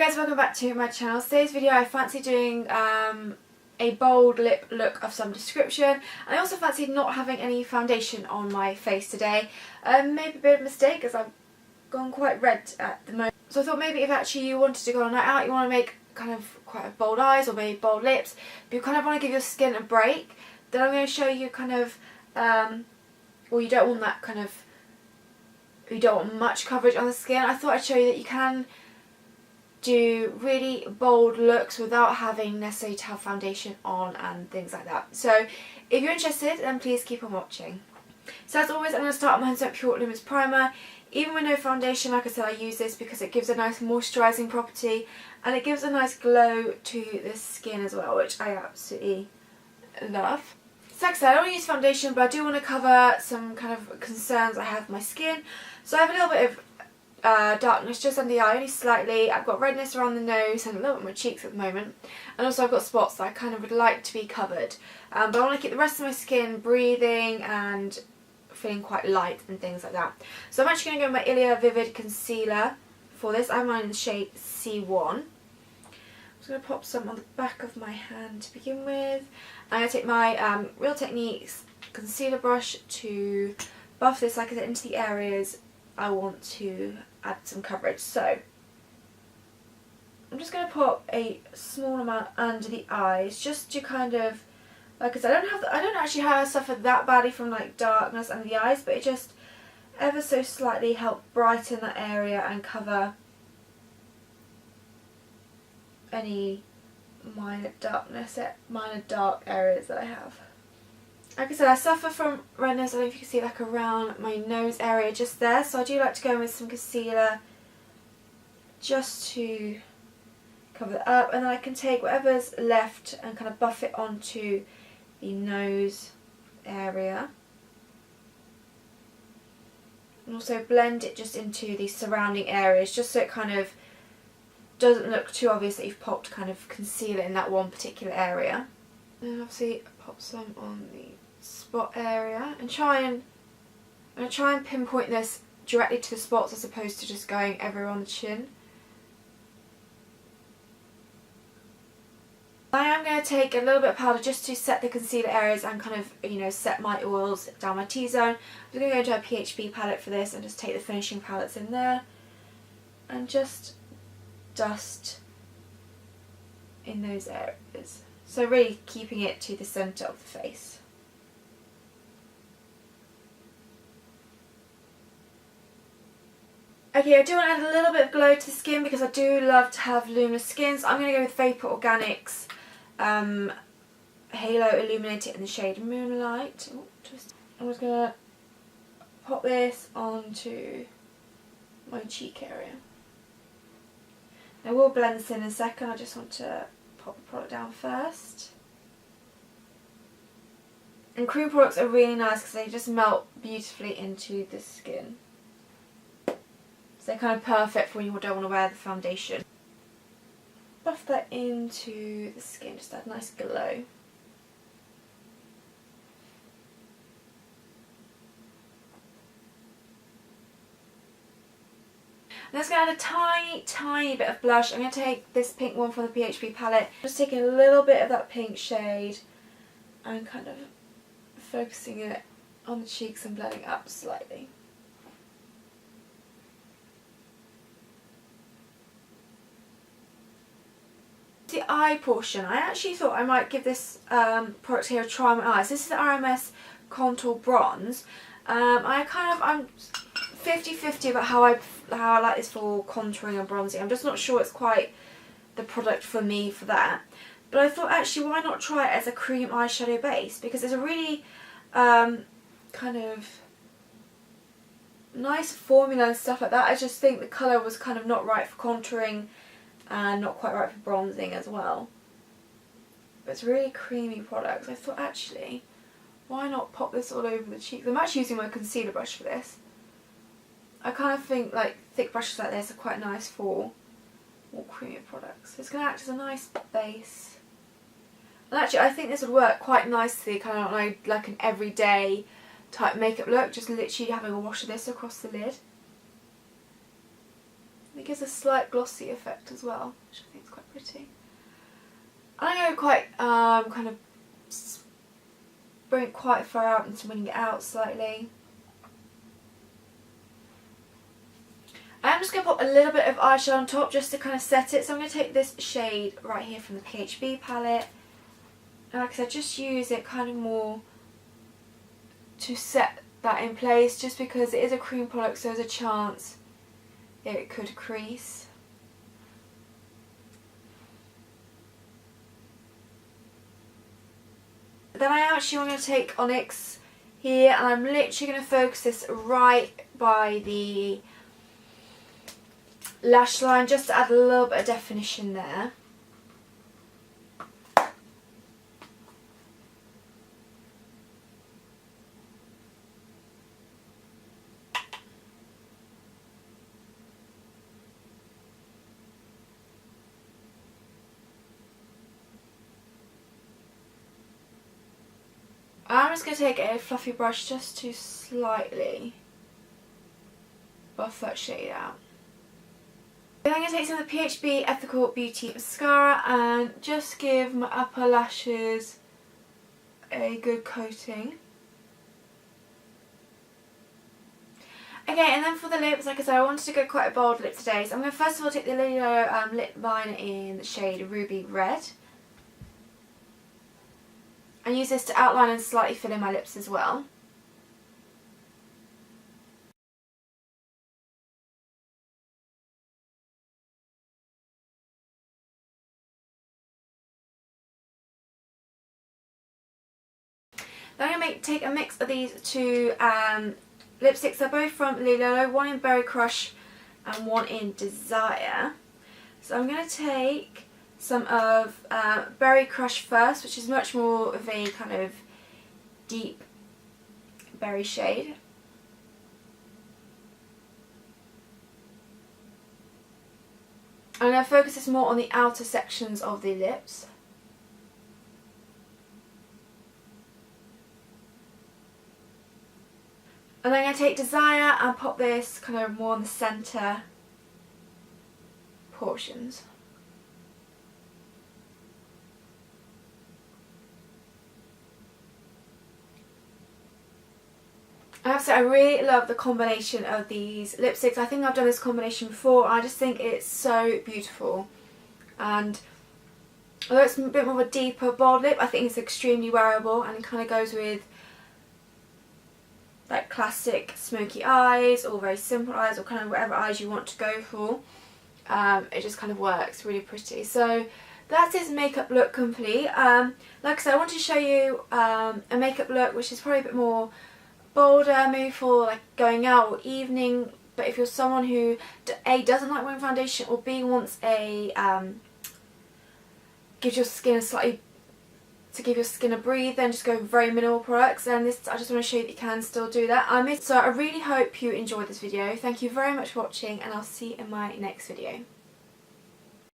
guys, welcome back to my channel. Today's video I fancy doing a bold lip look of some description, and I also fancied not having any foundation on my face today. Maybe a bit of a mistake as I've gone quite red at the moment. So I thought maybe if actually you wanted to go on a night out, you want to make kind of quite a bold eyes or maybe bold lips, but you kind of want to give your skin a break, then I'm going to show you kind of, well, you don't want that kind of, you don't want much coverage on the skin. I thought I'd show you that you can do really bold looks without having necessarily to have foundation on and things like that. So if you're interested, then please keep on watching. So as always, I'm going to start with my Hands Pure Luminous Primer. Even with no foundation, like I said, I use this because it gives a nice moisturising property and it gives a nice glow to the skin as well, which I absolutely love. So like I said, I don't use foundation, but I do want to cover some kind of concerns I have with my skin. So I have a little bit of darkness just under the eye, only slightly. I've got redness around the nose and a little bit on my cheeks at the moment, and also I've got spots that I kind of would like to be covered, but I want to keep the rest of my skin breathing and feeling quite light and things like that. So I'm actually going to go with my Ilia Vivid Concealer for this. I have mine in the shade C1. I'm just going to pop some on the back of my hand to begin with. I'm going to take my Real Techniques concealer brush to buff this, like I said, into the areas I want to add some coverage. So I'm just going to pop a small amount under the eyes just to kind of, like I said, I don't actually suffer that badly from like darkness under the eyes, but it just ever so slightly help brighten that area and cover any minor dark areas that I have. Like I said, I suffer from redness, I don't know if you can see, like around my nose area just there, so I do like to go in with some concealer just to cover that up, and then I can take whatever's left and kind of buff it onto the nose area, and also blend it just into the surrounding areas just so it kind of doesn't look too obvious that you've popped kind of concealer in that one particular area. And then obviously pop some on the spot area and I'm going to try and pinpoint this directly to the spots as opposed to just going everywhere on the chin. I am going to take a little bit of powder just to set the concealer areas and kind of, you know, set my oils down my T-zone. I'm going to go into a PHB palette for this and just take the finishing palettes in there and just dust in those areas. So really keeping it to the centre of the face. Okay, I do want to add a little bit of glow to the skin because I do love to have luminous skin. So I'm going to go with Vapor Organics Halo Illuminated in the shade Moonlight. Oh, I'm just going to pop this onto my cheek area. I will blend this in a second, I just want to pop the product down first. And cream products are really nice because they just melt beautifully into the skin. So they're kind of perfect for when you don't want to wear the foundation. Buff that into the skin, just that nice glow. I'm just going to add a tiny bit of blush. I'm going to take this pink one from the PHB palette. Just taking a little bit of that pink shade and kind of focusing it on the cheeks and blending up slightly. The eye portion, I actually thought I might give this product here a try on my eyes. This is the RMS Contour Bronze. I'm 50-50 about how I like this for contouring and bronzing. I'm just not sure it's quite the product for me for that. But I thought actually why not try it as a cream eyeshadow base, because it's a really kind of nice formula and stuff like that. I just think the colour was kind of not right for contouring and not quite right for bronzing as well. But it's a really creamy product. So I thought actually why not pop this all over the cheeks. I'm actually using my concealer brush for this. I kind of think like thick brushes like this are quite nice for more creamy products. So it's going to act as a nice base. And actually I think this would work quite nicely kind of like an everyday type makeup look. Just literally having a wash of this across the lid. It gives a slight glossy effect as well, which I think is quite pretty. I'm going to go quite kind of bring it quite far out and swinging it out slightly. I'm just going to put a little bit of eyeshadow on top just to kind of set it. So I'm going to take this shade right here from the PHB palette. And like I said, just use it kind of more to set that in place, just because it is a cream product, so there's a chance it could crease. Then I actually want to take Onyx here, and I'm literally going to focus this right by the lash line just to add a little bit of definition there. I'm just going to take a fluffy brush just to slightly buff that shade out. Then I'm going to take some of the PHB Ethical Beauty Mascara and just give my upper lashes a good coating. Okay, and then for the lips, like I said, I wanted to go quite a bold lip today, so I'm going to first of all take the Lilo lip liner in the shade Ruby Red. And use this to outline and slightly fill in my lips as well. Then I'm going to take a mix of these two lipsticks. They're both from Lilo, one in Berry Crush and one in Desire. So I'm going to take some of Berry Crush first, which is much more of a kind of deep berry shade. I'm going to focus this more on the outer sections of the lips. And then I'm going to take Desire and pop this kind of more on the centre portions. I have to say, I really love the combination of these lipsticks. I think I've done this combination before. I just think it's so beautiful. And although it's a bit more of a deeper, bold lip, I think it's extremely wearable, and it kind of goes with like classic smoky eyes or very simple eyes, or kind of whatever eyes you want to go for. It just kind of works really pretty. So that's his makeup look complete. Like I said, I want to show you a makeup look which is probably a bit more bolder, maybe for like going out or evening, but if you're someone who A, doesn't like wearing foundation, or B, wants a gives your skin a slightly, to give your skin a breathe, then just go with very minimal products. And this, I just want to show you that you can still do that. So I really hope you enjoyed this video. Thank you very much for watching, and I'll see you in my next video.